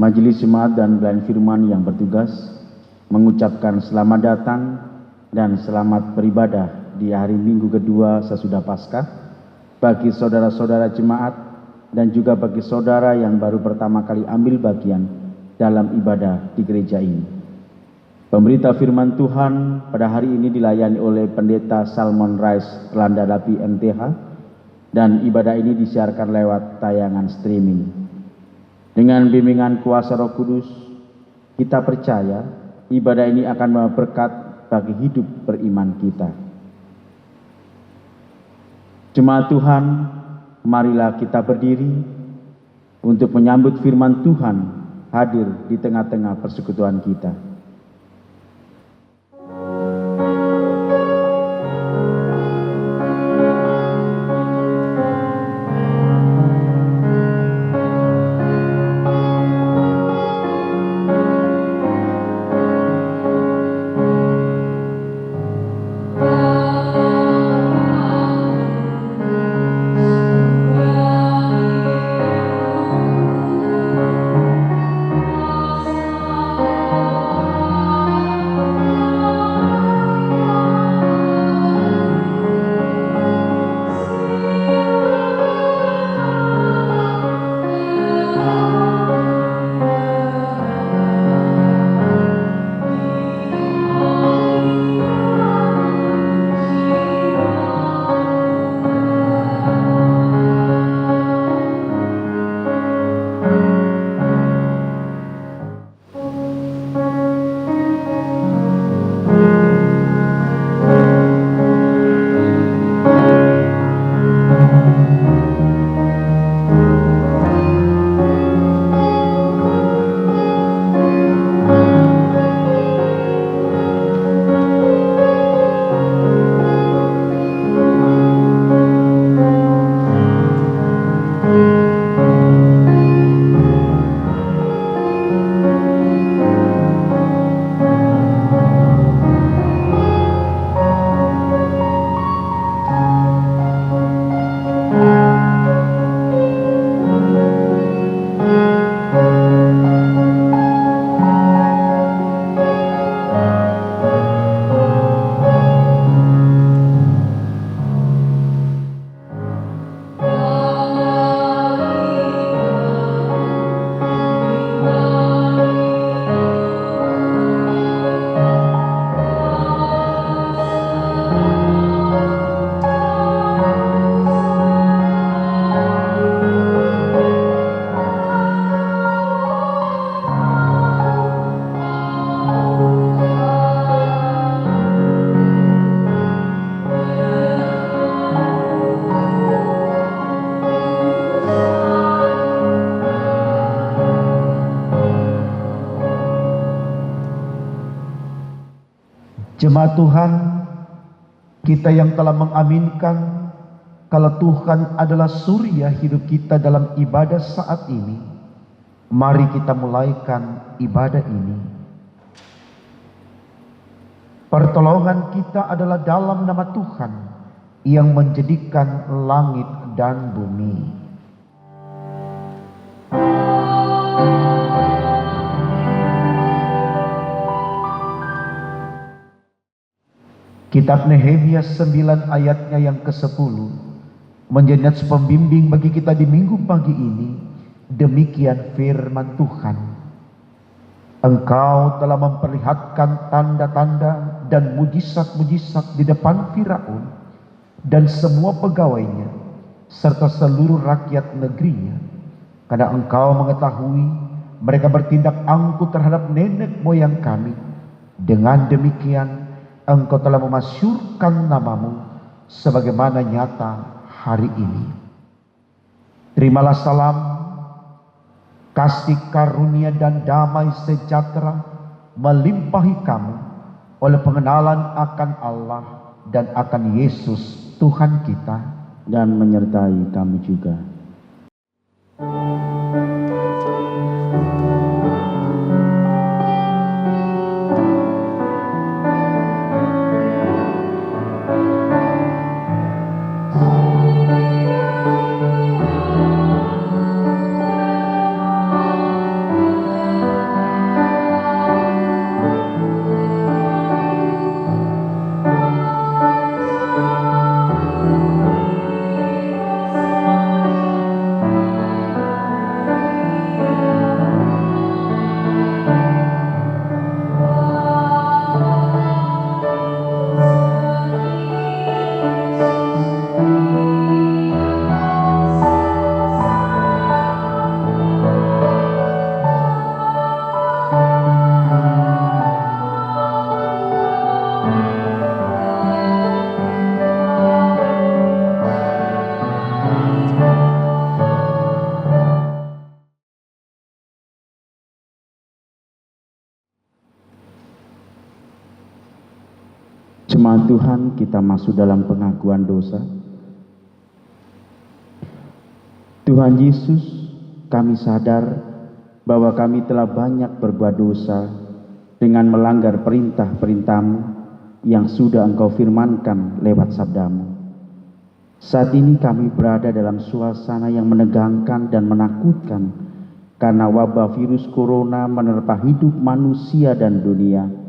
Majelis Jemaat dan Pelayan Firman yang bertugas mengucapkan selamat datang dan selamat beribadah di hari Minggu kedua sesudah Paskah bagi saudara-saudara jemaat dan juga bagi saudara yang baru pertama kali ambil bagian dalam ibadah di gereja ini. Pemberita firman Tuhan pada hari ini dilayani oleh Pendeta Salmon Rice Landalapi MTH dan ibadah ini disiarkan lewat tayangan streaming. Dengan bimbingan kuasa Roh Kudus, kita percaya ibadah ini akan membawa berkat bagi hidup beriman kita. Jemaat Tuhan, marilah kita berdiri untuk menyambut firman Tuhan hadir di tengah-tengah persekutuan kita. Jemaat Tuhan, kita yang telah mengaminkan kalau Tuhan adalah surya hidup kita dalam ibadah saat ini, mari kita mulaikan ibadah ini. Pertolongan kita adalah dalam nama Tuhan yang menjadikan langit dan bumi. Kitab Nehemia 9 ayatnya yang ke-10 menjadi pembimbing bagi kita di minggu pagi ini. Demikian firman Tuhan. Engkau telah memperlihatkan tanda-tanda dan mujizat-mujizat di depan Firaun dan semua pegawainya serta seluruh rakyat negerinya, karena engkau mengetahui mereka bertindak angkuh terhadap nenek moyang kami. Dengan demikian engkau telah memasyurkan namamu sebagaimana nyata hari ini. Terimalah salam, kasih karunia dan damai sejahtera melimpahi kamu oleh pengenalan akan Allah dan akan Yesus Tuhan kita, dan menyertai kami juga. Jemaat Tuhan, kita masuk dalam pengakuan dosa. Tuhan Yesus, kami sadar bahwa kami telah banyak berbuat dosa dengan melanggar perintah-perintah-Mu yang sudah Engkau firmankan lewat sabda-Mu. Saat ini kami berada dalam suasana yang menegangkan dan menakutkan karena wabah virus corona menerpa hidup manusia dan dunia.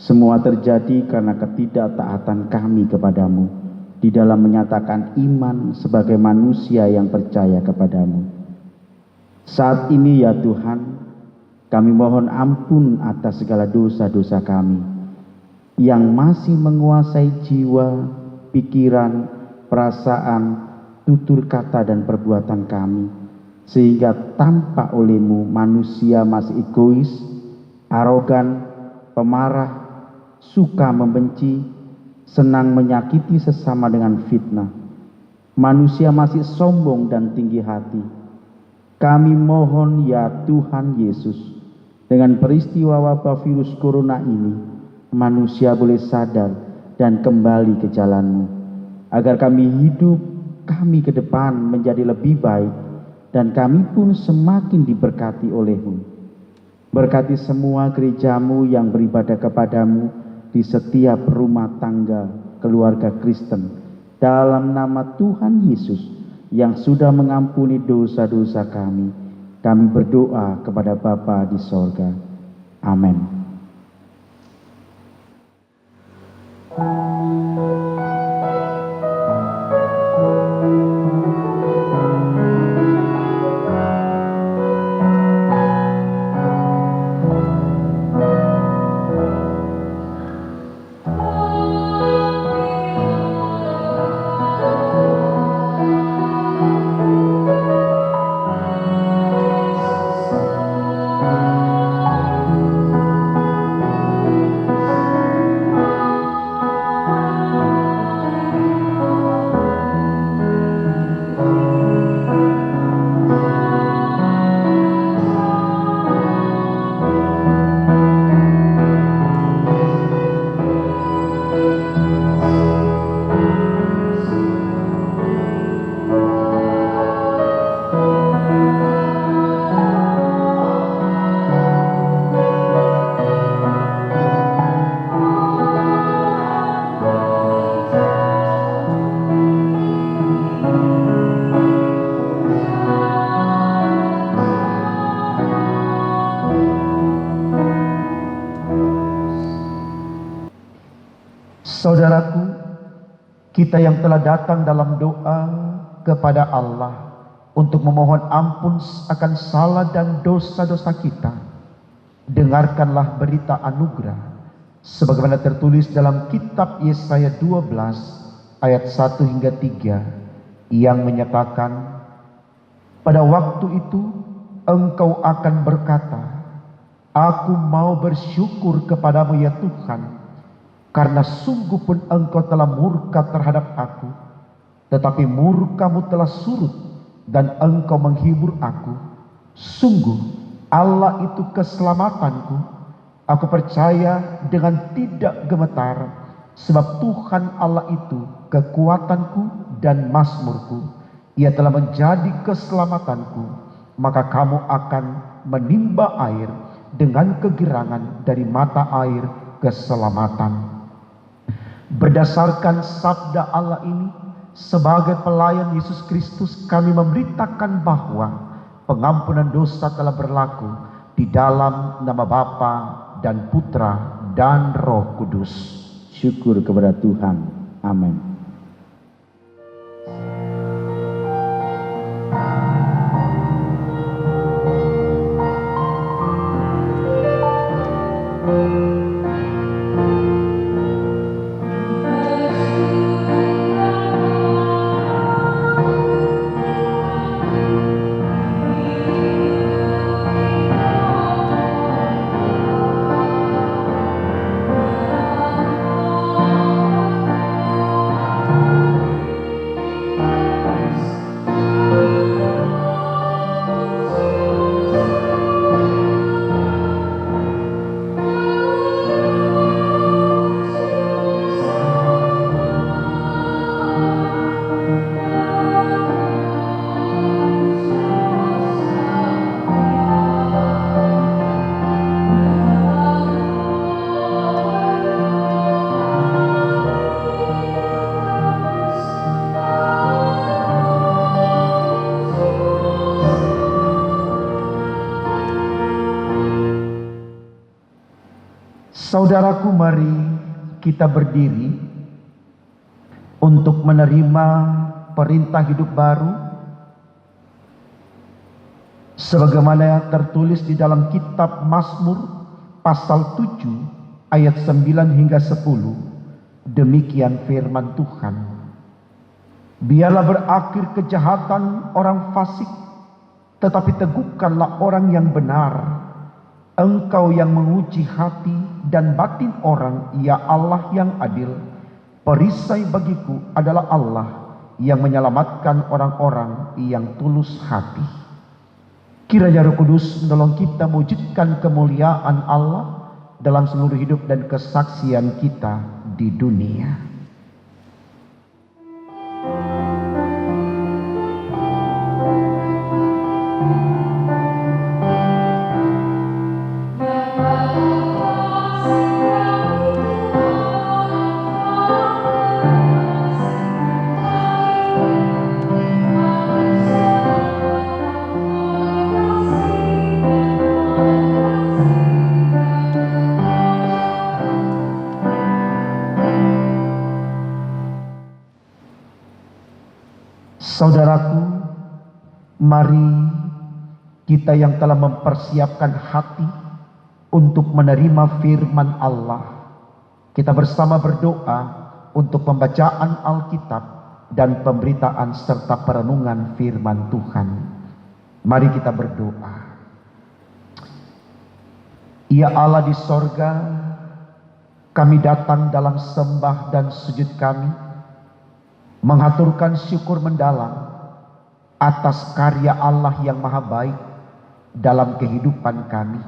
Semua terjadi karena ketidaktaatan kami kepadamu di dalam menyatakan iman sebagai manusia yang percaya kepadamu. Saat ini ya Tuhan, kami mohon ampun atas segala dosa-dosa kami yang masih menguasai jiwa, pikiran, perasaan, tutur kata dan perbuatan kami, sehingga tampak oleh-Mu manusia masih egois, arogan, pemarah, suka membenci, senang menyakiti sesama dengan fitnah. Manusia masih sombong dan tinggi hati. Kami mohon ya Tuhan Yesus, dengan peristiwa wabah virus corona ini, manusia boleh sadar dan kembali ke jalan-Mu, agar kami hidup kami ke depan menjadi lebih baik, dan kami pun semakin diberkati oleh-Mu. Berkati semua gereja-Mu yang beribadah kepadamu di setiap rumah tangga keluarga Kristen, dalam nama Tuhan Yesus yang sudah mengampuni dosa-dosa kami. Kami berdoa kepada Bapa di sorga. Amin. Saudaraku, kita yang telah datang dalam doa kepada Allah untuk memohon ampun akan salah dan dosa-dosa kita, dengarkanlah berita anugerah sebagaimana tertulis dalam kitab Yesaya 12 ayat 1 hingga 3 yang menyatakan, pada waktu itu engkau akan berkata, aku mau bersyukur kepadamu ya Tuhan, karena sungguh pun engkau telah murka terhadap aku, tetapi murkamu telah surut dan engkau menghibur aku. Sungguh Allah itu keselamatanku. Aku percaya dengan tidak gemetar, sebab Tuhan Allah itu kekuatanku dan mazmurku. Ia telah menjadi keselamatanku. Maka kamu akan menimba air dengan kegirangan dari mata air keselamatan. Berdasarkan sabda Allah ini, sebagai pelayan Yesus Kristus, kami memberitakan bahwa pengampunan dosa telah berlaku di dalam nama Bapa dan Putra dan Roh Kudus. Syukur kepada Tuhan. Amin. Saudaraku, mari kita berdiri untuk menerima perintah hidup baru sebagaimana tertulis di dalam kitab Mazmur pasal 7 ayat 9 hingga 10. Demikian firman Tuhan. Biarlah berakhir kejahatan orang fasik, tetapi teguhkanlah orang yang benar. Engkau yang menguji hati dan batin orang, ya Allah yang adil. Perisai bagiku adalah Allah yang menyelamatkan orang-orang yang tulus hati. Kiranya Roh Kudus menolong kita mewujudkan kemuliaan Allah dalam seluruh hidup dan kesaksian kita di dunia. Saudaraku, mari kita yang telah mempersiapkan hati untuk menerima firman Allah, kita bersama berdoa untuk pembacaan Alkitab dan pemberitaan serta perenungan firman Tuhan. Mari kita berdoa. Ya Allah di sorga, kami datang dalam sembah dan sujud kami, menghaturkan syukur mendalam atas karya Allah yang maha baik dalam kehidupan kami.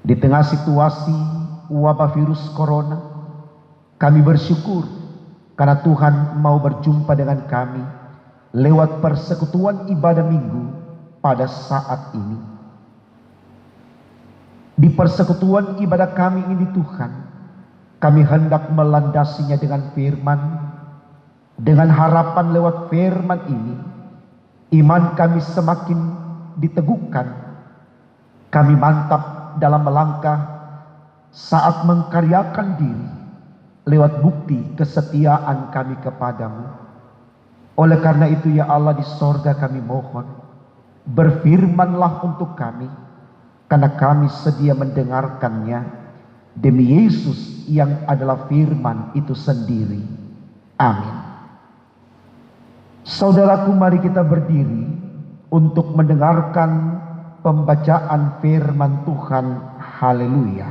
Di tengah situasi wabah virus corona, kami bersyukur karena Tuhan mau berjumpa dengan kami lewat persekutuan ibadah minggu pada saat ini. Di persekutuan ibadah kami ini Tuhan, kami hendak melandasinya dengan firman. Dengan harapan lewat firman ini, iman kami semakin diteguhkan. Kami mantap dalam melangkah saat mengkaryakan diri lewat bukti kesetiaan kami kepadamu. Oleh karena itu ya Allah di sorga kami mohon, berfirmanlah untuk kami, karena kami sedia mendengarkannya demi Yesus yang adalah firman itu sendiri. Amin. Saudaraku, mari kita berdiri untuk mendengarkan pembacaan firman Tuhan. Haleluya.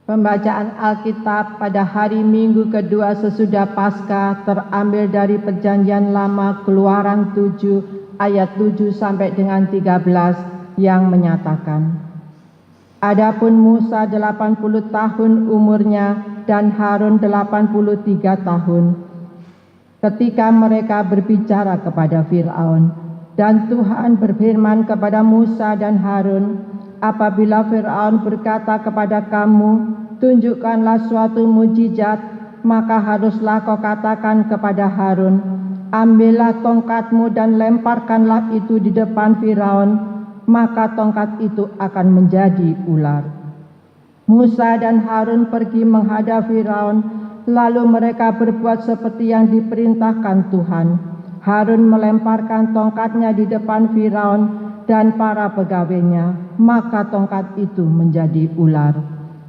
Pembacaan Alkitab pada hari Minggu kedua sesudah Paskah terambil dari Perjanjian Lama Keluaran 7 ayat 7 sampai dengan 13 yang menyatakan, Adapun Musa 80 tahun umurnya dan Harun 83 tahun ketika mereka berbicara kepada Firaun. Dan Tuhan berfirman kepada Musa dan Harun, apabila Firaun berkata kepada kamu, tunjukkanlah suatu mujizat, maka haruslah kau katakan kepada Harun, ambillah tongkatmu dan lemparkanlah itu di depan Firaun, maka tongkat itu akan menjadi ular. Musa dan Harun pergi menghadap Firaun, lalu mereka berbuat seperti yang diperintahkan Tuhan. Harun melemparkan tongkatnya di depan Firaun dan para pegawainya, maka tongkat itu menjadi ular.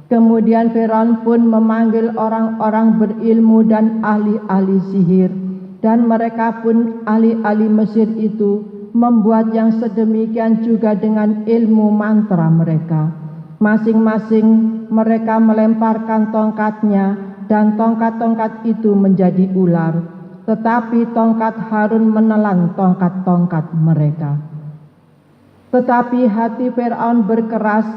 Kemudian Firaun pun memanggil orang-orang berilmu dan ahli-ahli sihir, dan mereka pun ahli-ahli Mesir itu membuat yang sedemikian juga dengan ilmu mantra mereka. Masing-masing mereka melemparkan tongkatnya, dan tongkat-tongkat itu menjadi ular. Tetapi tongkat Harun menelan tongkat-tongkat mereka. Tetapi hati Firaun berkeras,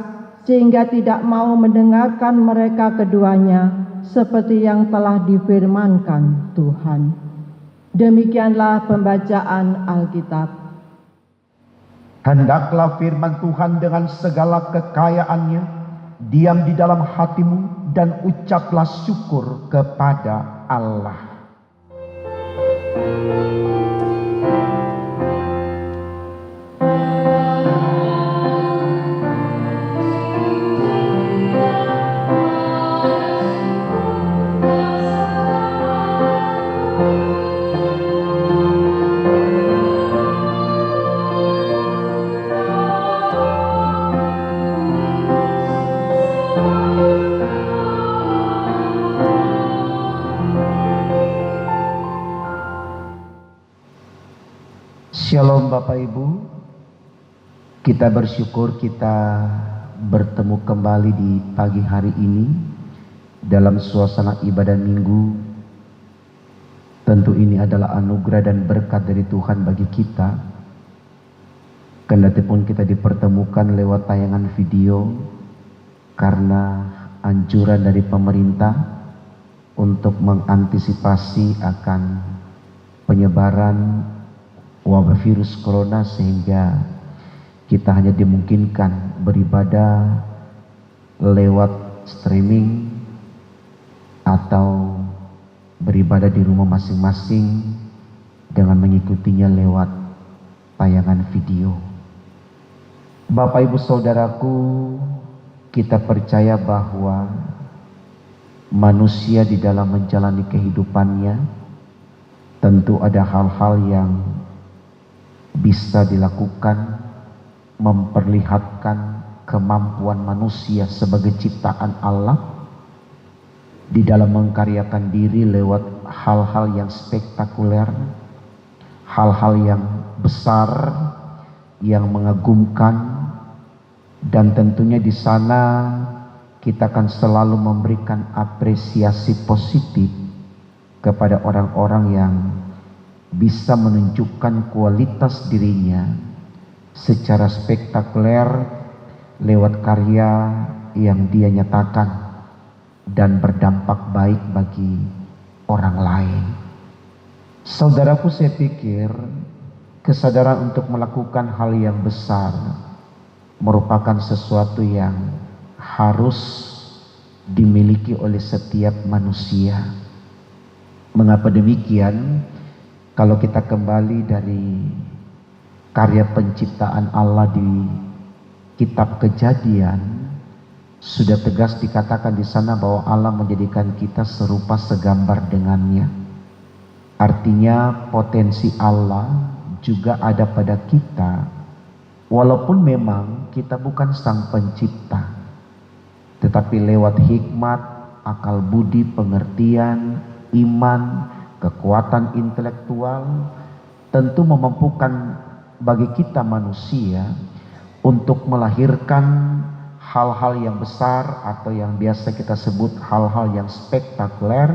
sehingga tidak mau mendengarkan mereka keduanya, seperti yang telah difirmankan Tuhan. Demikianlah pembacaan Alkitab. Hendaklah firman Tuhan dengan segala kekayaannya diam di dalam hatimu dan ucaplah syukur kepada Allah. Shalom Bapak Ibu, kita bersyukur kita bertemu kembali di pagi hari ini dalam suasana ibadah minggu. Tentu ini adalah anugerah dan berkat dari Tuhan bagi kita. Kendatipun kita dipertemukan lewat tayangan video karena anjuran dari pemerintah untuk mengantisipasi akan penyebaran wabah virus corona, sehingga kita hanya dimungkinkan beribadah lewat streaming atau beribadah di rumah masing-masing dengan mengikutinya lewat tayangan video. Bapak Ibu Saudaraku, kita percaya bahwa manusia di dalam menjalani kehidupannya tentu ada hal-hal yang bisa dilakukan memperlihatkan kemampuan manusia sebagai ciptaan Allah di dalam mengkaryakan diri lewat hal-hal yang spektakuler, hal-hal yang besar, yang mengagumkan, dan tentunya di sana kita akan selalu memberikan apresiasi positif kepada orang-orang yang bisa menunjukkan kualitas dirinya secara spektakuler lewat karya yang dia nyatakan dan berdampak baik bagi orang lain. Saudaraku, saya pikir kesadaran untuk melakukan hal yang besar merupakan sesuatu yang harus dimiliki oleh setiap manusia. Mengapa demikian? Kalau kita kembali dari karya penciptaan Allah di kitab Kejadian, sudah tegas dikatakan di sana bahwa Allah menjadikan kita serupa segambar dengannya. Artinya potensi Allah juga ada pada kita, walaupun memang kita bukan sang pencipta, tetapi lewat hikmat, akal budi, pengertian, iman, kekuatan intelektual tentu memampukan bagi kita manusia untuk melahirkan hal-hal yang besar atau yang biasa kita sebut hal-hal yang spektakuler,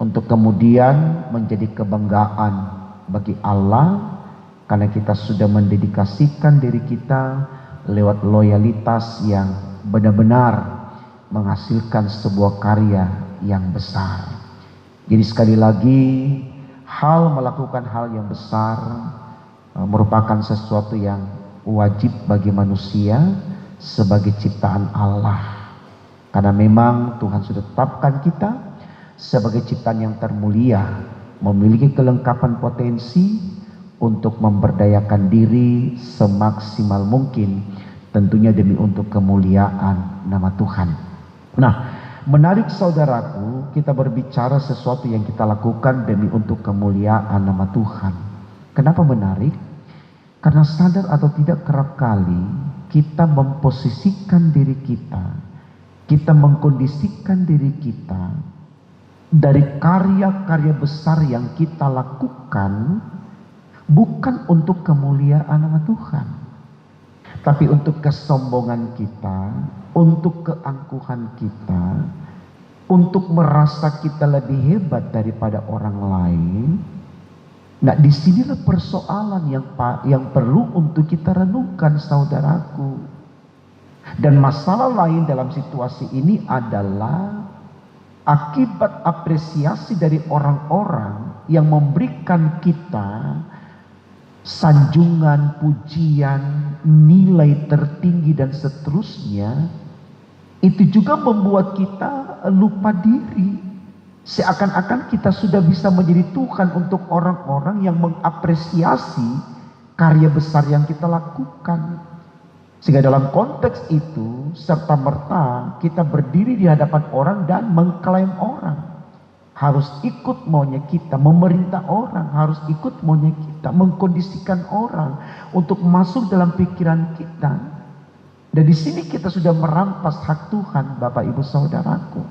untuk kemudian menjadi kebanggaan bagi Allah karena kita sudah mendedikasikan diri kita lewat loyalitas yang benar-benar menghasilkan sebuah karya yang besar. Jadi sekali lagi, melakukan hal yang besar merupakan sesuatu yang wajib bagi manusia sebagai ciptaan Allah. Karena memang Tuhan sudah tetapkan kita sebagai ciptaan yang termulia, memiliki kelengkapan potensi untuk memberdayakan diri semaksimal mungkin, tentunya demi untuk kemuliaan nama Tuhan. Nah, menarik saudaraku, kita berbicara sesuatu yang kita lakukan demi untuk kemuliaan nama Tuhan. Kenapa menarik? Karena sadar atau tidak kerap kali kita memposisikan diri kita mengkondisikan diri kita dari karya-karya besar yang kita lakukan bukan untuk kemuliaan nama Tuhan, tapi untuk kesombongan kita, untuk keangkuhan kita, untuk merasa kita lebih hebat daripada orang lain. Nah, disinilah persoalan yang perlu untuk kita renungkan, saudaraku. Dan masalah lain dalam situasi ini adalah akibat apresiasi dari orang-orang yang memberikan kita sanjungan, pujian, nilai tertinggi dan seterusnya, itu juga membuat kita lupa diri. Seakan-akan kita sudah bisa menjadi Tuhan untuk orang-orang yang mengapresiasi karya besar yang kita lakukan. Sehingga dalam konteks itu, serta-merta kita berdiri di hadapan orang dan mengklaim orang. Harus ikut maunya kita, memerintah orang, harus ikut maunya kita, mengkondisikan orang untuk masuk dalam pikiran kita. Dan di sini kita sudah merampas hak Tuhan, Bapak Ibu Saudaraku.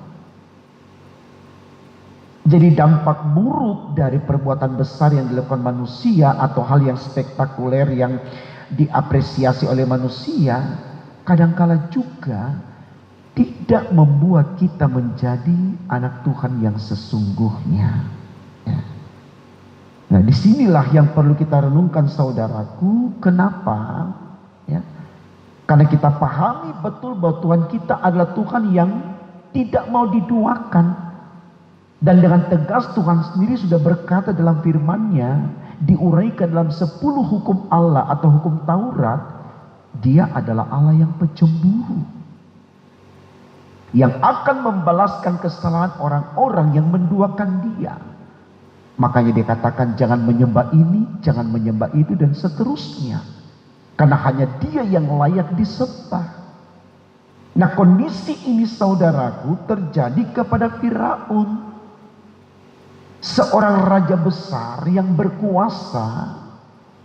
Jadi dampak buruk dari perbuatan besar yang dilakukan manusia atau hal yang spektakuler yang diapresiasi oleh manusia, kadangkala juga tidak membuat kita menjadi anak Tuhan yang sesungguhnya. Ya. Nah, disinilah yang perlu kita renungkan, saudaraku. Kenapa? Ya. Karena kita pahami betul bahwa Tuhan kita adalah Tuhan yang tidak mau diduakan. Dan dengan tegas Tuhan sendiri sudah berkata dalam firman-Nya, diuraikan dalam 10 hukum Allah atau hukum Taurat, Dia adalah Allah yang pecemburu, yang akan membalaskan kesalahan orang-orang yang menduakan Dia. Makanya dikatakan jangan menyembah ini, jangan menyembah itu, dan seterusnya. Karena hanya Dia yang layak disembah. Nah, kondisi ini, saudaraku, terjadi kepada Firaun, seorang raja besar yang berkuasa,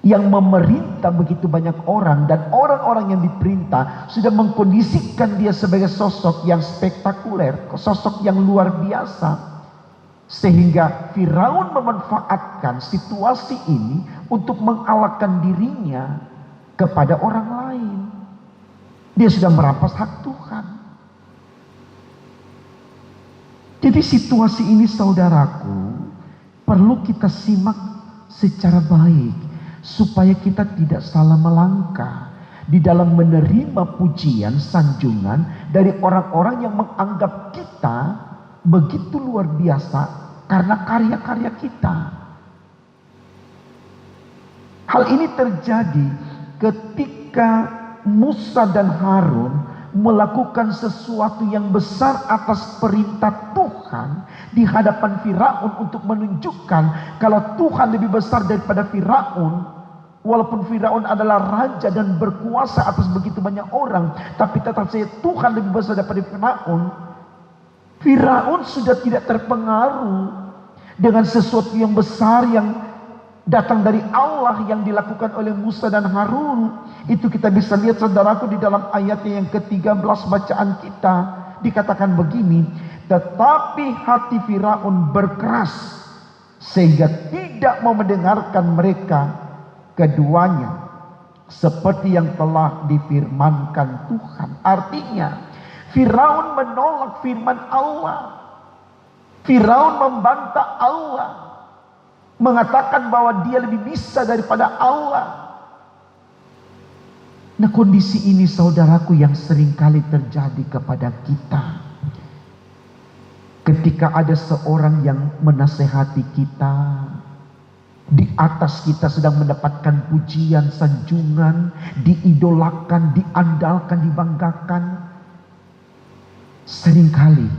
yang memerintah begitu banyak orang, dan orang-orang yang diperintah sudah mengkondisikan dia sebagai sosok yang spektakuler, sosok yang luar biasa, sehingga Firaun memanfaatkan situasi ini untuk mengalahkan dirinya kepada orang lain. Dia sudah merampas hak Tuhan. Jadi situasi ini, saudaraku, perlu kita simak secara baik, supaya kita tidak salah melangkah di dalam menerima pujian, sanjungan dari orang-orang yang menganggap kita begitu luar biasa karena karya-karya kita. Hal ini terjadi ketika Musa dan Harun melakukan sesuatu yang besar atas perintah Tuhan di hadapan Firaun untuk menunjukkan kalau Tuhan lebih besar daripada Firaun. Walaupun Firaun adalah raja dan berkuasa atas begitu banyak orang, tapi tetap saja Tuhan lebih besar daripada Firaun. Firaun sudah tidak terpengaruh dengan sesuatu yang besar yang datang dari Allah yang dilakukan oleh Musa dan Harun. Itu kita bisa lihat, saudaraku, di dalam ayatnya yang ke-13 bacaan kita. Dikatakan begini, tetapi hati Firaun berkeras sehingga tidak mau mendengarkan mereka keduanya, seperti yang telah difirmankan Tuhan. Artinya Firaun menolak firman Allah. Firaun membantah Allah, mengatakan bahwa dia lebih bisa daripada Allah. Nah, kondisi ini, saudaraku, yang seringkali terjadi kepada kita. Ketika ada seorang yang menasehati kita, di atas kita sedang mendapatkan pujian, sanjungan, diidolakan, diandalkan, dibanggakan, seringkali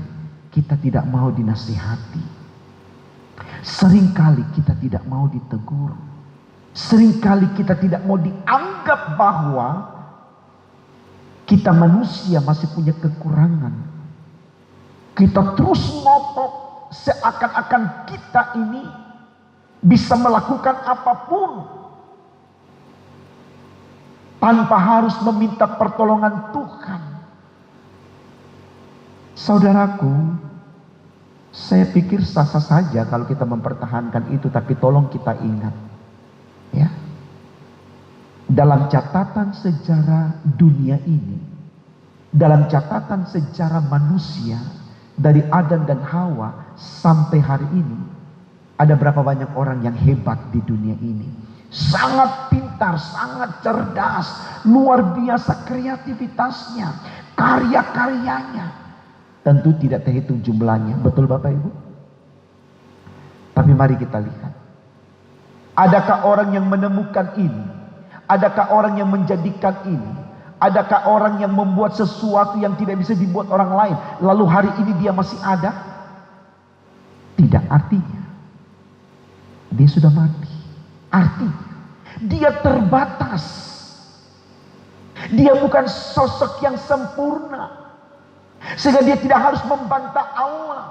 kita tidak mau dinasihati. Seringkali kita tidak mau ditegur. Seringkali kita tidak mau dianggap bahwa kita manusia masih punya kekurangan. Kita terus ngotot seakan-akan kita ini bisa melakukan apapun tanpa harus meminta pertolongan Tuhan. Saudaraku, saya pikir sah-sah saja kalau kita mempertahankan itu, tapi tolong kita ingat, ya, dalam catatan sejarah dunia ini, dalam catatan sejarah manusia dari Adam dan Hawa sampai hari ini, ada berapa banyak orang yang hebat di dunia ini, sangat pintar, sangat cerdas, luar biasa kreativitasnya, karya-karyanya. Tentu tidak terhitung jumlahnya, betul Bapak Ibu? Tapi mari kita lihat, Adakah orang yang menemukan ini? Adakah orang yang menjadikan ini? Adakah orang yang membuat sesuatu yang tidak bisa dibuat orang lain, lalu hari ini dia masih ada? Tidak, artinya dia sudah mati. Artinya dia terbatas. Dia bukan sosok yang sempurna, sehingga dia tidak harus membantah Allah.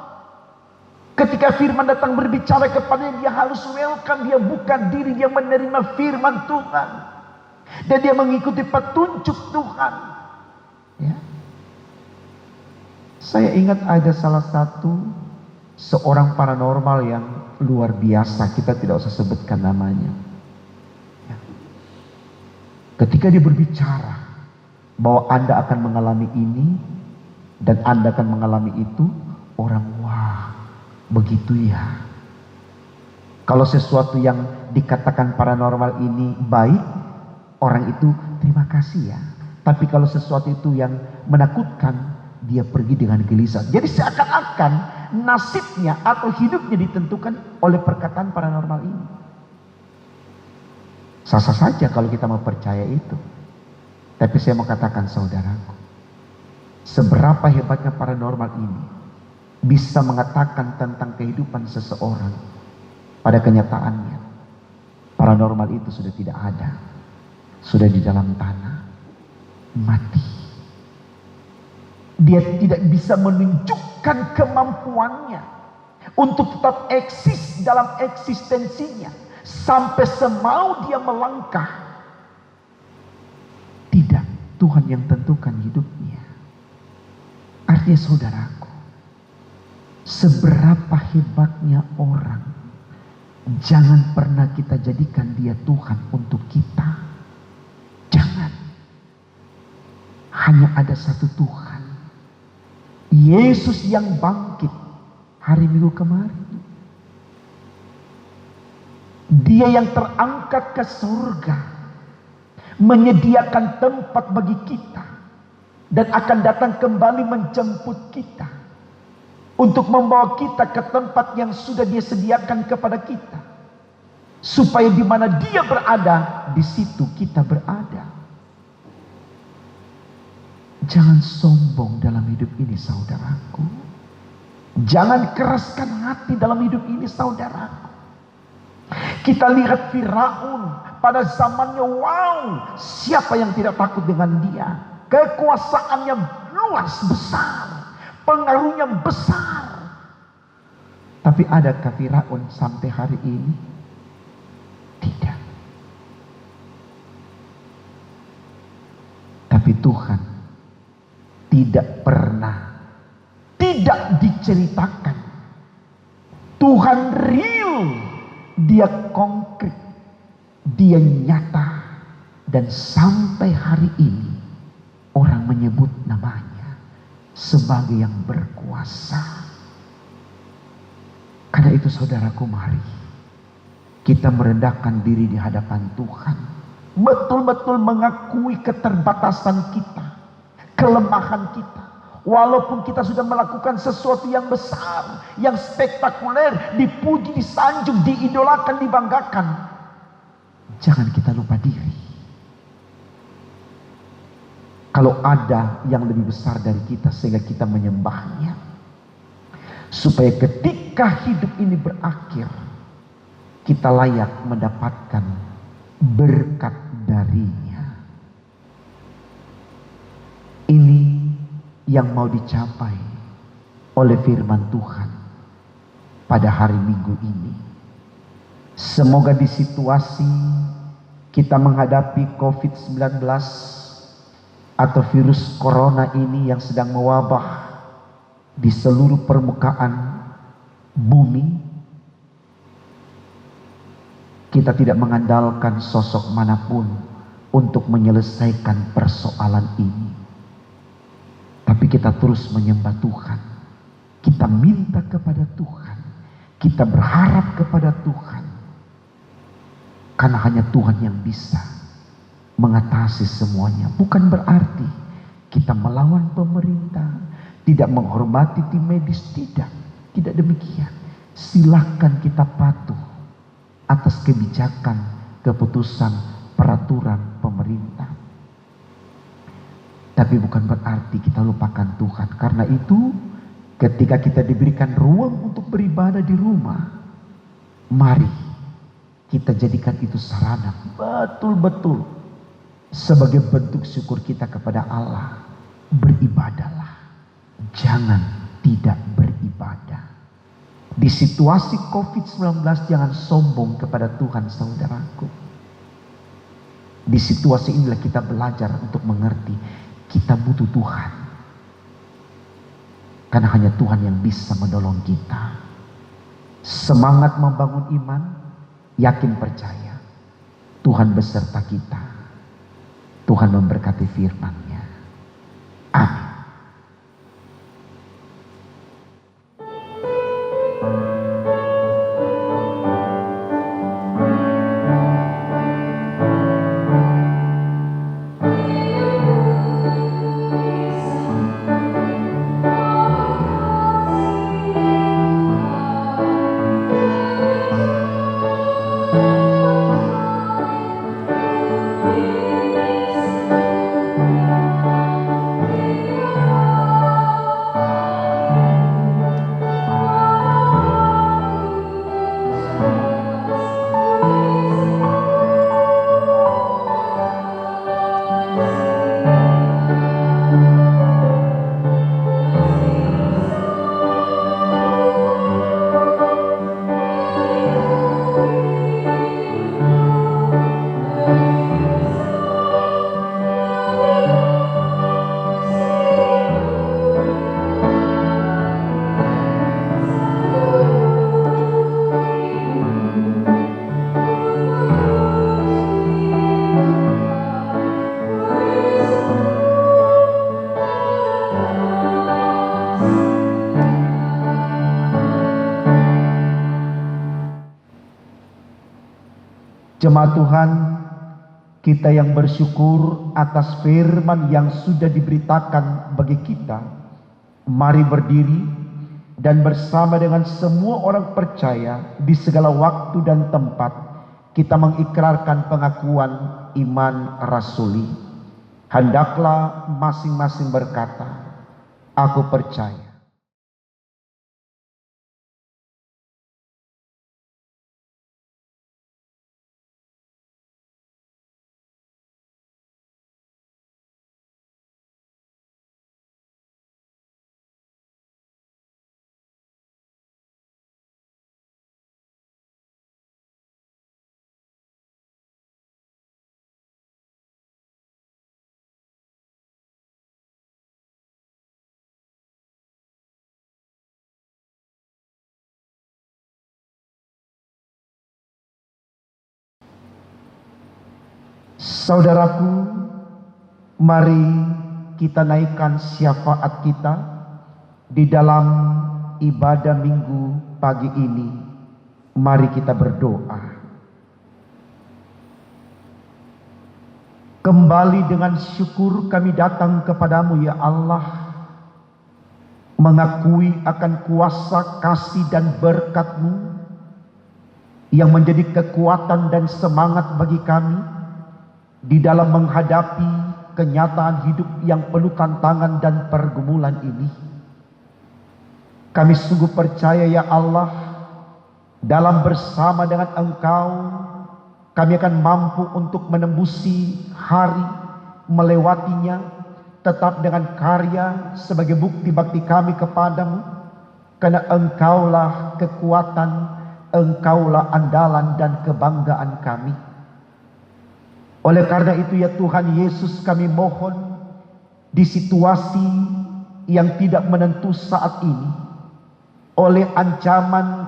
Ketika firman datang berbicara kepadanya, dia harus welcome. Dia buka diri, dia menerima firman Tuhan, dan dia mengikuti petunjuk Tuhan. Ya. Saya ingat ada salah satu seorang paranormal yang luar biasa. Kita tidak usah sebutkan namanya. Ya. Ketika dia berbicara bahwa Anda akan mengalami ini dan Anda akan mengalami itu, orang wah, begitu ya. Kalau sesuatu yang dikatakan paranormal ini baik, orang itu terima kasih ya. Tapi kalau sesuatu itu yang menakutkan, dia pergi dengan gelisah. Jadi seakan-akan nasibnya atau hidupnya ditentukan oleh perkataan paranormal ini. Sah-sah saja kalau kita mau percaya itu. Tapi saya mau katakan saudaraku, seberapa hebatnya paranormal ini bisa mengatakan tentang kehidupan seseorang. Pada kenyataannya paranormal itu sudah tidak ada, sudah di dalam tanah, mati. Dia tidak bisa menunjukkan kemampuannya untuk tetap eksis dalam eksistensinya sampai semau dia melangkah. Tidak, Tuhan yang tentukan hidupnya. Artinya saudaraku, seberapa hebatnya orang, jangan pernah kita jadikan dia Tuhan untuk kita. Jangan. Hanya ada satu Tuhan, Yesus yang bangkit hari Minggu kemarin. Dia yang terangkat ke surga, menyediakan tempat bagi kita, dan akan datang kembali menjemput kita untuk membawa kita ke tempat yang sudah Dia sediakan kepada kita, supaya di mana Dia berada, di situ kita berada. Jangan sombong dalam hidup ini saudaraku. Jangan keraskan hati dalam hidup ini saudaraku. Kita lihat Firaun pada zamannya, wow, siapa yang tidak takut dengan dia? Kekuasaannya luas besar, pengaruhnya besar. Tapi adakah Firaun sampai hari ini? Tidak. Tapi Tuhan tidak pernah tidak diceritakan. Tuhan real, Dia konkret, Dia nyata, dan sampai hari ini orang menyebut namanya sebagai yang berkuasa. Karena itu saudaraku, mari kita merendahkan diri di hadapan Tuhan, betul-betul mengakui keterbatasan kita, kelemahan kita. Walaupun kita sudah melakukan sesuatu yang besar, yang spektakuler, dipuji, disanjung, diidolakan, dibanggakan, jangan kita lupa diri. Kalau ada yang lebih besar dari kita sehingga kita menyembahnya, supaya ketika hidup ini berakhir, kita layak mendapatkan berkat darinya. Ini yang mau dicapai oleh firman Tuhan pada hari Minggu ini. Semoga di situasi kita menghadapi COVID-19 atau virus corona ini yang sedang mewabah di seluruh permukaan bumi, kita tidak mengandalkan sosok manapun untuk menyelesaikan persoalan ini. Tapi kita terus menyembah Tuhan. Kita minta kepada Tuhan. Kita berharap kepada Tuhan. Karena hanya Tuhan yang bisa mengatasi semuanya. Bukan berarti kita melawan pemerintah, tidak menghormati tim medis, tidak. Tidak demikian. Silakan kita patuh atas kebijakan, keputusan, peraturan pemerintah. Tapi bukan berarti kita lupakan Tuhan. Karena itu, ketika kita diberikan ruang untuk beribadah di rumah, mari kita jadikan itu sarana betul-betul sebagai bentuk syukur kita kepada Allah. Beribadahlah, jangan tidak beribadah. Di situasi COVID-19 jangan sombong kepada Tuhan, saudaraku. Di situasi inilah kita belajar untuk mengerti kita butuh Tuhan. Karena hanya Tuhan yang bisa menolong kita. Semangat membangun iman, yakin percaya Tuhan beserta kita. Tuhan memberkati firman-Nya. Amin. Jemaat Tuhan, kita yang bersyukur atas firman yang sudah diberitakan bagi kita, mari berdiri dan bersama dengan semua orang percaya di segala waktu dan tempat, kita mengikrarkan pengakuan iman rasuli. Hendaklah masing-masing berkata, aku percaya. Saudaraku, mari kita naikkan syafaat kita di dalam ibadah minggu pagi ini. Mari kita berdoa. Kembali dengan syukur kami datang kepadamu ya Allah, mengakui akan kuasa kasih dan berkat-Mu yang menjadi kekuatan dan semangat bagi kami di dalam menghadapi kenyataan hidup yang penuh tantangan dan pergumulan ini. Kami sungguh percaya ya Allah, dalam bersama dengan Engkau, kami akan mampu untuk menembusi hari, melewatinya, tetap dengan karya sebagai bukti bakti kami kepadamu. Karena Engkaulah kekuatan, Engkaulah andalan dan kebanggaan kami. Oleh karena itu ya Tuhan Yesus, kami mohon di situasi yang tidak menentu saat ini, oleh ancaman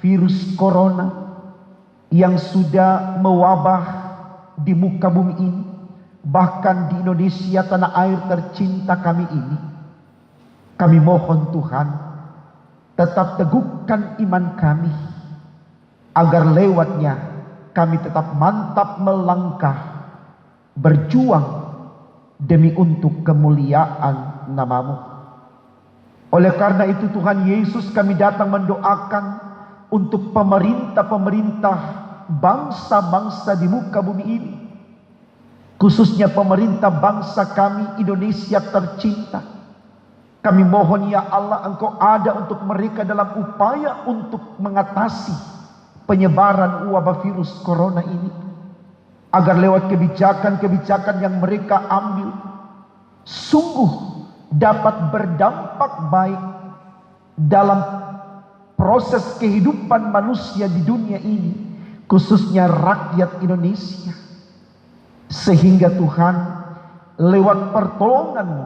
virus corona yang sudah mewabah di muka bumi ini, bahkan di Indonesia tanah air tercinta kami ini, kami mohon Tuhan tetap teguhkan iman kami, agar lewatnya kami tetap mantap melangkah, berjuang demi untuk kemuliaan nama-Mu. Oleh karena itu Tuhan Yesus, kami datang mendoakan untuk pemerintah-pemerintah bangsa-bangsa di muka bumi ini, khususnya pemerintah bangsa kami Indonesia tercinta. Kami mohon ya Allah, Engkau ada untuk mereka dalam upaya untuk mengatasi penyebaran wabah virus corona ini, agar lewat kebijakan-kebijakan yang mereka ambil sungguh dapat berdampak baik dalam proses kehidupan manusia di dunia ini, khususnya rakyat Indonesia. Sehingga Tuhan, lewat pertolongan-Mu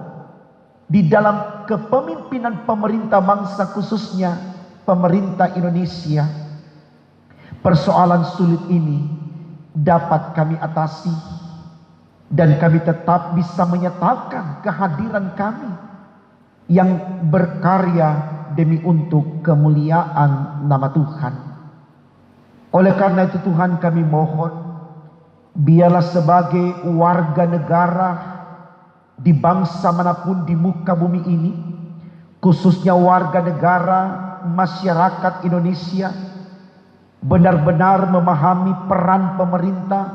di dalam kepemimpinan pemerintah bangsa, khususnya pemerintah Indonesia, persoalan sulit ini dapat kami atasi, dan kami tetap bisa menyatakan kehadiran kami yang berkarya demi untuk kemuliaan nama Tuhan. Oleh karena itu Tuhan, kami mohon, biarlah sebagai warga negara di bangsa manapun di muka bumi ini, khususnya warga negara masyarakat Indonesia, benar-benar memahami peran pemerintah,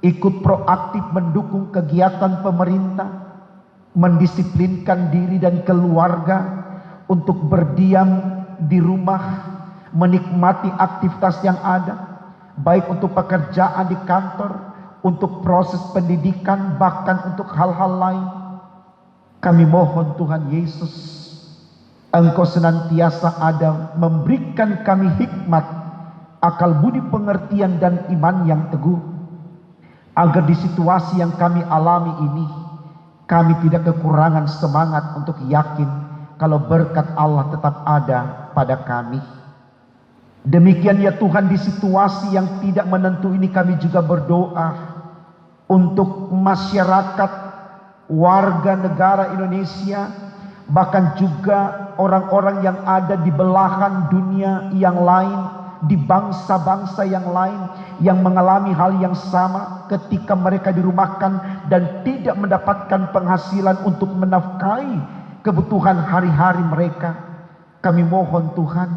ikut proaktif mendukung kegiatan pemerintah, mendisiplinkan diri dan keluarga untuk berdiam di rumah, menikmati aktivitas yang ada, baik untuk pekerjaan di kantor, untuk proses pendidikan, bahkan untuk hal-hal lain. Kami mohon Tuhan Yesus, Engkau senantiasa ada memberikan kami hikmat, akal budi pengertian dan iman yang teguh, agar di situasi yang kami alami ini, kami tidak kekurangan semangat untuk yakin kalau berkat Allah tetap ada pada kami. Demikian ya Tuhan, di situasi yang tidak menentu ini kami juga berdoa untuk masyarakat, warga negara Indonesia, bahkan juga orang-orang yang ada di belahan dunia yang lain, di bangsa-bangsa yang lain yang mengalami hal yang sama ketika mereka dirumahkan dan tidak mendapatkan penghasilan untuk menafkahi kebutuhan hari-hari mereka. Kami mohon Tuhan,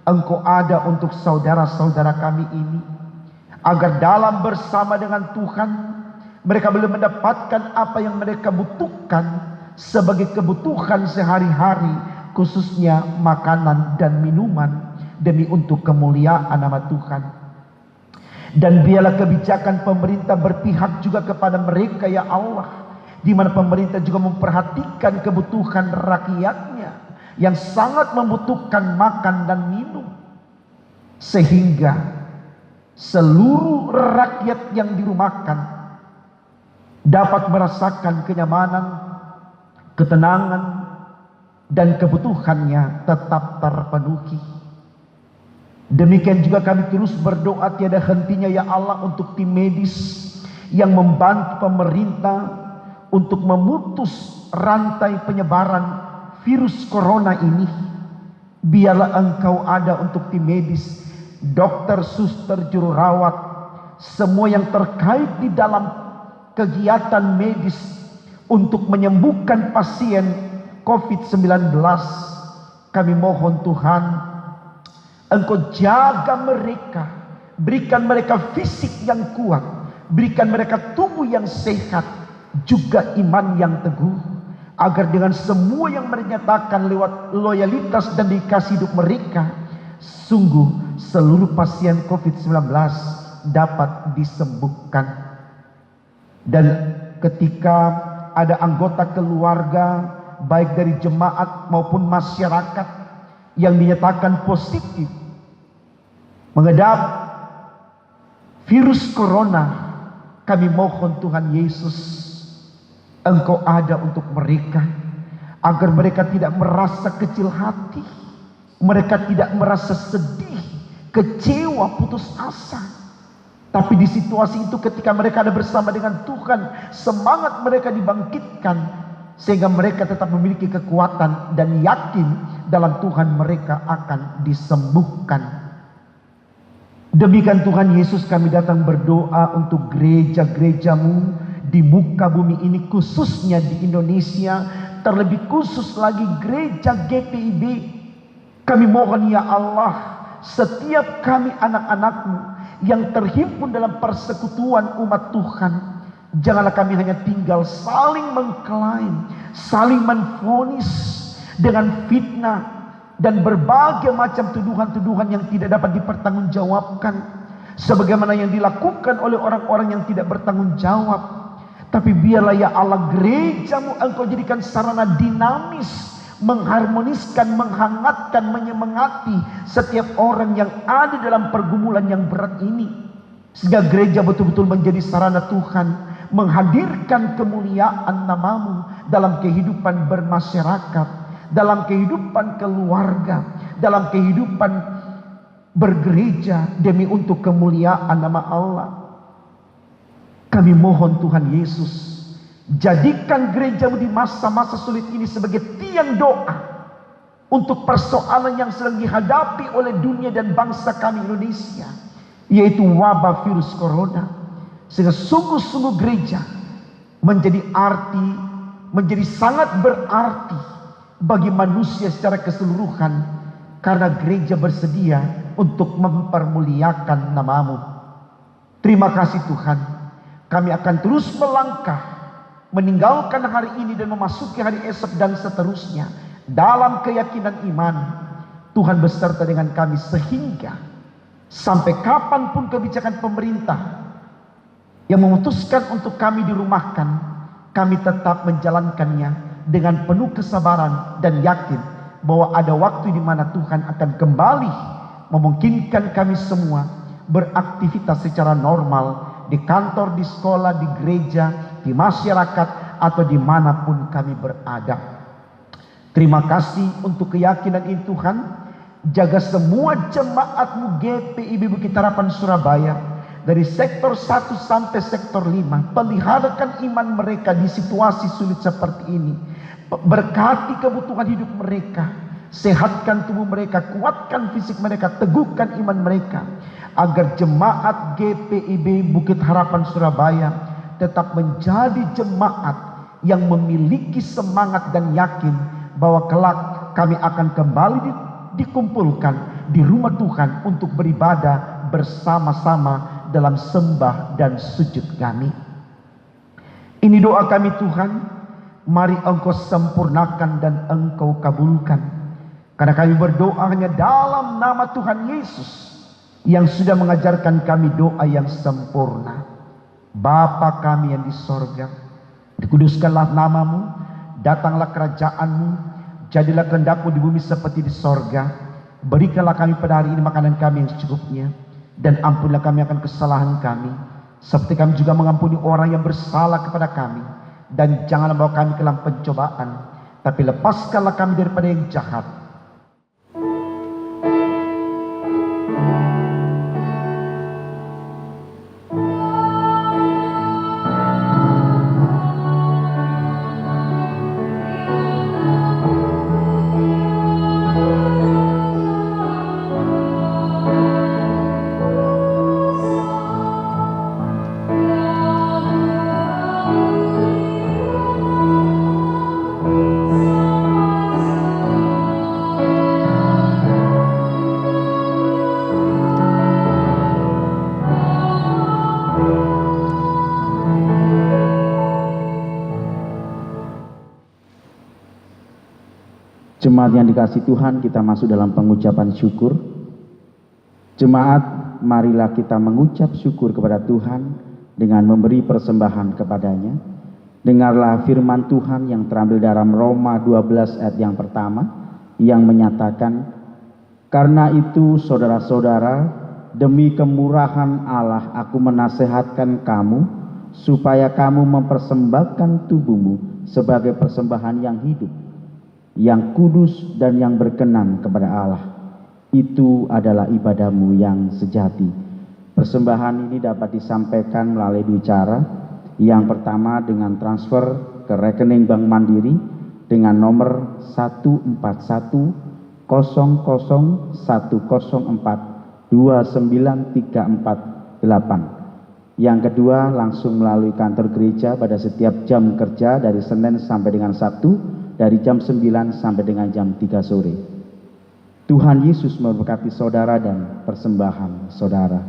Engkau ada untuk saudara-saudara kami ini, agar dalam bersama dengan Tuhan mereka boleh mendapatkan apa yang mereka butuhkan sebagai kebutuhan sehari-hari, khususnya makanan dan minuman, demi untuk kemuliaan nama Tuhan. Dan biarlah kebijakan pemerintah berpihak juga kepada mereka ya Allah, di mana pemerintah juga memperhatikan kebutuhan rakyatnya yang sangat membutuhkan makan dan minum, sehingga seluruh rakyat yang dirumahkan dapat merasakan kenyamanan, ketenangan, dan kebutuhannya tetap terpenuhi. Demikian juga kami terus berdoa tiada hentinya ya Allah untuk tim medis yang membantu pemerintah untuk memutus rantai penyebaran virus corona ini. Biarlah Engkau ada untuk tim medis, dokter, suster, juru rawat, semua yang terkait di dalam kegiatan medis untuk menyembuhkan pasien COVID-19. Kami mohon Tuhan, Engkau jaga mereka, berikan mereka fisik yang kuat, berikan mereka tubuh yang sehat, juga iman yang teguh, agar dengan semua yang menyatakan lewat loyalitas dan dikasih hidup mereka, sungguh seluruh pasien COVID-19 dapat disembuhkan. Dan ketika ada anggota keluarga, baik dari jemaat maupun masyarakat, yang dinyatakan positif mengidap virus corona, kami mohon Tuhan Yesus, Engkau ada untuk mereka, agar mereka tidak merasa kecil hati, mereka tidak merasa sedih, kecewa, putus asa. Tapi di situasi itu ketika mereka ada bersama dengan Tuhan, semangat mereka dibangkitkan, sehingga mereka tetap memiliki kekuatan dan yakin dalam Tuhan mereka akan disembuhkan. Demikian Tuhan Yesus, kami datang berdoa untuk gereja-gereja-Mu di muka bumi ini, khususnya di Indonesia, terlebih khusus lagi gereja GPIB. Kami mohon ya Allah, setiap kami anak-anak-Mu yang terhimpun dalam persekutuan umat Tuhan. Janganlah kami hanya tinggal saling mengklaim, saling menvonis dengan fitnah dan berbagai macam tuduhan-tuduhan yang tidak dapat dipertanggungjawabkan, sebagaimana yang dilakukan oleh orang-orang yang tidak bertanggung jawab. Tapi biarlah ya Allah, gerejamu Engkau jadikan sarana dinamis, mengharmoniskan, menghangatkan, menyemangati setiap orang yang ada dalam pergumulan yang berat ini, sehingga gereja betul-betul menjadi sarana Tuhan, menghadirkan kemuliaan nama-Mu dalam kehidupan bermasyarakat, dalam kehidupan keluarga, dalam kehidupan bergereja, demi untuk kemuliaan nama Allah. Kami mohon Tuhan Yesus, jadikan gereja-Mu di masa-masa sulit ini sebagai tiang doa untuk persoalan yang sedang dihadapi oleh dunia dan bangsa kami Indonesia, yaitu wabah virus corona. Sehingga sungguh-sungguh gereja menjadi sangat berarti bagi manusia secara keseluruhan, karena gereja bersedia untuk mempermuliakan nama-Mu. Terima kasih Tuhan, kami akan terus melangkah meninggalkan hari ini dan memasuki hari esok dan seterusnya dalam keyakinan iman Tuhan beserta dengan kami, sehingga sampai kapanpun kebijakan pemerintah yang memutuskan untuk kami dirumahkan, kami tetap menjalankannya dengan penuh kesabaran dan yakin bahwa ada waktu di mana Tuhan akan kembali memungkinkan kami semua beraktivitas secara normal di kantor, di sekolah, di gereja, di masyarakat, atau dimanapun kami berada. Terima kasih untuk keyakinan ini Tuhan. Jaga semua jemaat-Mu GPIB Bukit Harapan Surabaya, dari sektor 1 sampai sektor 5. Peliharakan iman mereka di situasi sulit seperti ini. Berkati kebutuhan hidup mereka, sehatkan tubuh mereka, kuatkan fisik mereka, teguhkan iman mereka, agar jemaat GPIB Bukit Harapan Surabaya tetap menjadi jemaat yang memiliki semangat dan yakin bahwa kelak kami akan kembali dikumpulkan di rumah Tuhan untuk beribadah bersama-sama dalam sembah dan sujud kami. Ini doa kami Tuhan, mari Engkau sempurnakan dan Engkau kabulkan, karena kami berdoa hanya dalam nama Tuhan Yesus yang sudah mengajarkan kami doa yang sempurna. Bapa kami yang di sorga, dikuduskanlah nama-Mu, datanglah kerajaan-Mu, jadilah kehendak-Mu di bumi seperti di sorga. Berikanlah kami pada hari ini makanan kami yang secukupnya, dan ampunilah kami akan kesalahan kami, seperti kami juga mengampuni orang yang bersalah kepada kami. Dan janganlah bawa kami ke dalam pencobaan, tapi lepaskanlah kami daripada yang jahat. Jemaat yang dikasihi Tuhan, kita masuk dalam pengucapan syukur. Jemaat, marilah kita mengucap syukur kepada Tuhan dengan memberi persembahan kepadanya. Dengarlah firman Tuhan yang terambil dalam Roma 12 ayat yang pertama, yang menyatakan, "Karena itu saudara-saudara, demi kemurahan Allah aku menasehatkan kamu, supaya kamu mempersembahkan tubuhmu sebagai persembahan yang hidup, yang kudus dan yang berkenan kepada Allah. Itu adalah ibadahmu yang sejati." Persembahan ini dapat disampaikan melalui dua cara. Yang pertama dengan transfer ke rekening Bank Mandiri dengan nomor 1410104293488. Yang kedua langsung melalui kantor gereja pada setiap jam kerja dari Senin sampai dengan Sabtu, dari jam 9 sampai dengan jam 3 sore. Tuhan Yesus memberkati saudara dan persembahan saudara.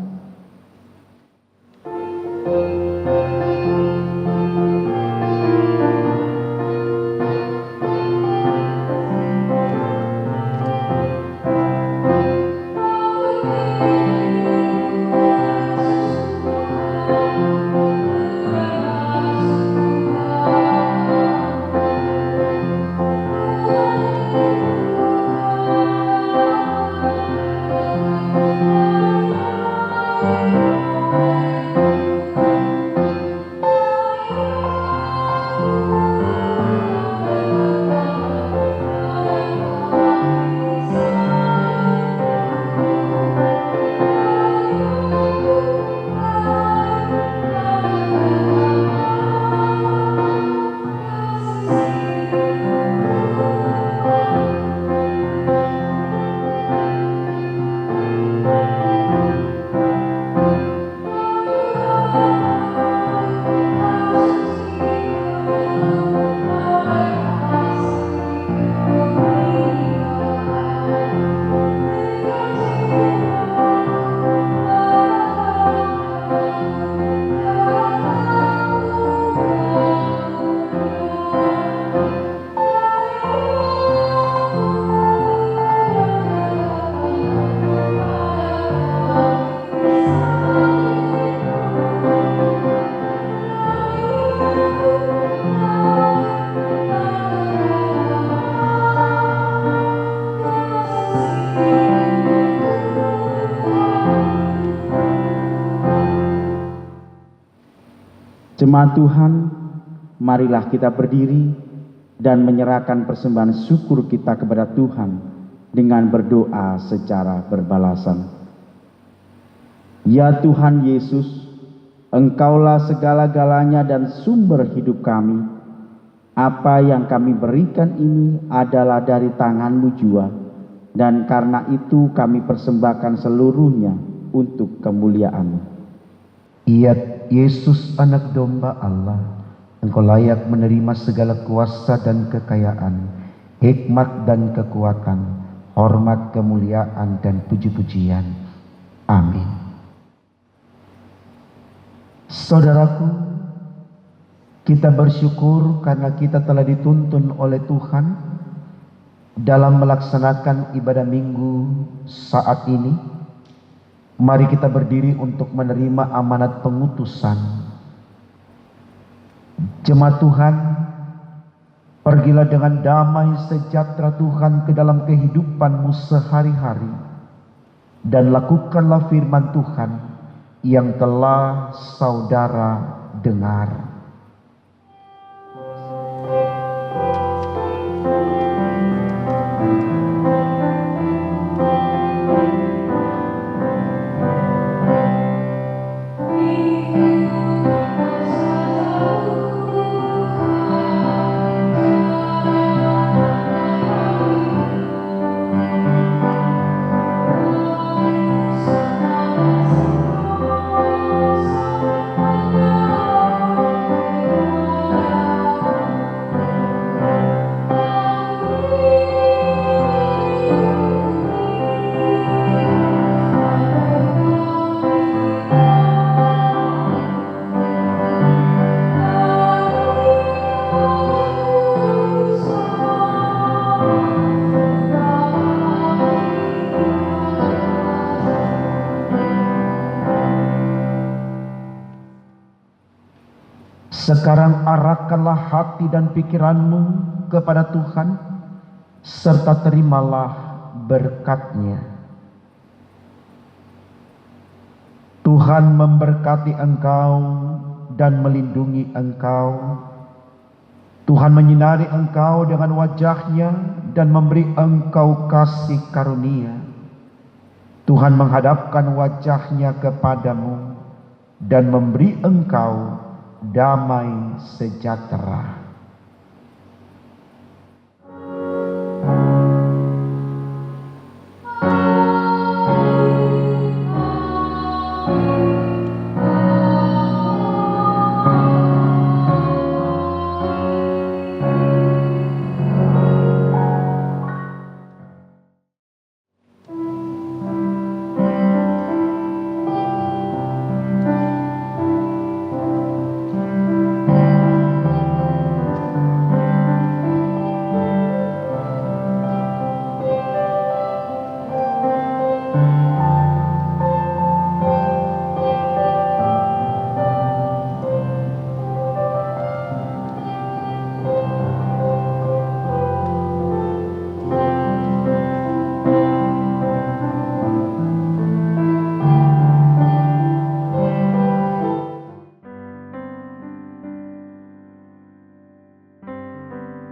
Jemaat Tuhan, marilah kita berdiri dan menyerahkan persembahan syukur kita kepada Tuhan dengan berdoa secara berbalasan. Ya Tuhan Yesus, Engkaulah segala-galanya dan sumber hidup kami. Apa yang kami berikan ini adalah dari tangan-Mu jua, dan karena itu kami persembahkan seluruhnya untuk kemuliaan-Mu. Ya Yesus, anak domba Allah, Engkau layak menerima segala kuasa dan kekayaan, hikmat dan kekuatan, hormat, kemuliaan, dan puji-pujian. Amin. Saudaraku, kita bersyukur karena kita telah dituntun oleh Tuhan dalam melaksanakan ibadah minggu saat ini. Mari kita berdiri untuk menerima amanat pengutusan. Jemaat Tuhan, pergilah dengan damai sejahtera Tuhan ke dalam kehidupanmu sehari-hari, dan lakukanlah firman Tuhan yang telah saudara dengar. Sekarang arahkanlah hati dan pikiranmu kepada Tuhan, serta terimalah berkat-Nya. Tuhan memberkati engkau dan melindungi engkau. Tuhan menyinari engkau dengan wajah-Nya dan memberi engkau kasih karunia. Tuhan menghadapkan wajah-Nya kepadamu dan memberi engkau damai sejahtera.